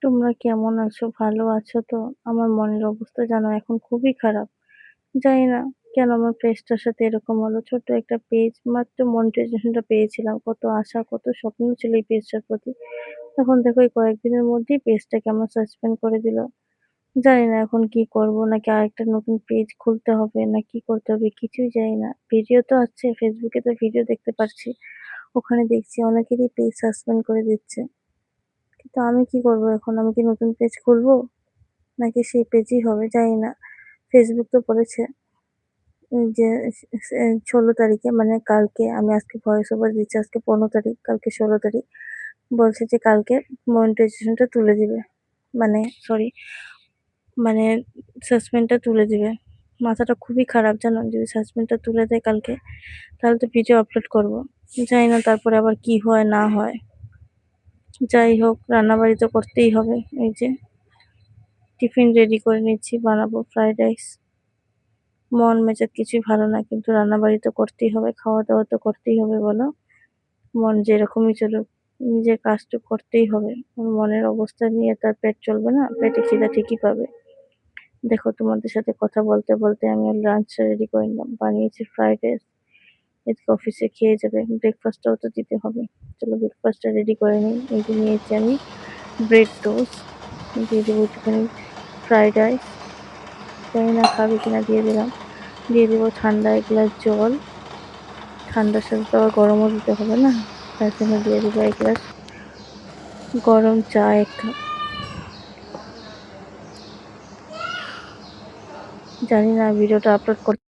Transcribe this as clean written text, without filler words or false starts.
তোমরা কেমন আছো? ভালো আছো তো? আমার মনের অবস্থা জানো এখন খুবই খারাপ। জানি না কেন আমার পেজটার সাথে এরকম হলো। ছোট্ট একটা পেজ মাত্র মনিটাইজেশনটা পেয়েছিলাম। কত আশা, কত স্বপ্ন ছিল এই পেজটার প্রতি। এখন দেখো এই কয়েকদিনের মধ্যেই পেজটাকে আমার সাসপেন্ড করে দিল। জানি না এখন কি করব? নাকি আরেকটা নতুন পেজ খুলতে হবে না কি করতে হবে কিছুই জানি না। ভিডিও তো আছে, ফেসবুকে তো ভিডিও দেখতে পারছি। ওখানে দেখছি অনেকেরই পেজ সাসপেন্ড করে দিচ্ছে। কিন্তু আমি কি করব এখন? আমি কি নতুন পেজ খুলবো? নাকি সেই পেজই হবে জানি না। ফেসবুক তো বলেছে যে ১৬ তারিখে মানে কালকে আমি আজকে ভয়েস ওভার দিচ্ছি আজকে ১৫ তারিখ, কালকে ১৬ তারিখ। বলছে যে কালকে মনিটাইজেশনটা তুলে দিবে। মানে সরি মানে সাসপেন্ডটা তুলে দিবে। মাথাটা খুবই খারাপ জানো? যদি সাসপেন্ডটা তুলে দেয় কালকে তাহলে তো ভিডিও আপলোড করব। জানি না তারপরে আবার কি হয় না হয়। যাই হোক রান্নাবাড়ি তো করতেই হবে। এই যে টিফিন রেডি করে নিচ্ছি, বানাবো ফ্রাইড রাইস। মন মেজাজ কিছুই ভালো না কিন্তু রান্নাবাড়ি তো করতেই হবে, খাওয়া-দাওয়া তো করতেই হবে বলো? মন যেরকমই চলুক, নিজের কাজ তো করতেই হবে। মনের অবস্থা নিয়ে তো আর পেট চলবে না, পেটে খিদা ঠিকই পাবে। দেখো তোমাদের সাথে কথা বলতে, বলতে আমি লাঞ্চটা রেডি করে নিলাম। বানিয়েছি ফ্রাইড রাইস, এদিকে অফিসে খেয়ে যাবে, ব্রেকফাস্টটাও তো দিতে হবে। চলো ব্রেকফাস্টটা রেডি করে নিই। এই যে নিয়েছি আমি ব্রেড টোস্ট, দিয়ে দেবো একটুখানি ফ্রাইড রাইস, জানি না খাবে কিনা দিয়ে দিলাম। দিয়ে দেবো ঠান্ডা ১ গ্লাস জল, ঠান্ডার সাথে তো আবার গরমও দিতে হবে না, তার জন্য দিয়ে দেবো ১ গ্লাস গরম চা ১ কাপ। জানি না ভিডিওটা আপলোড করতে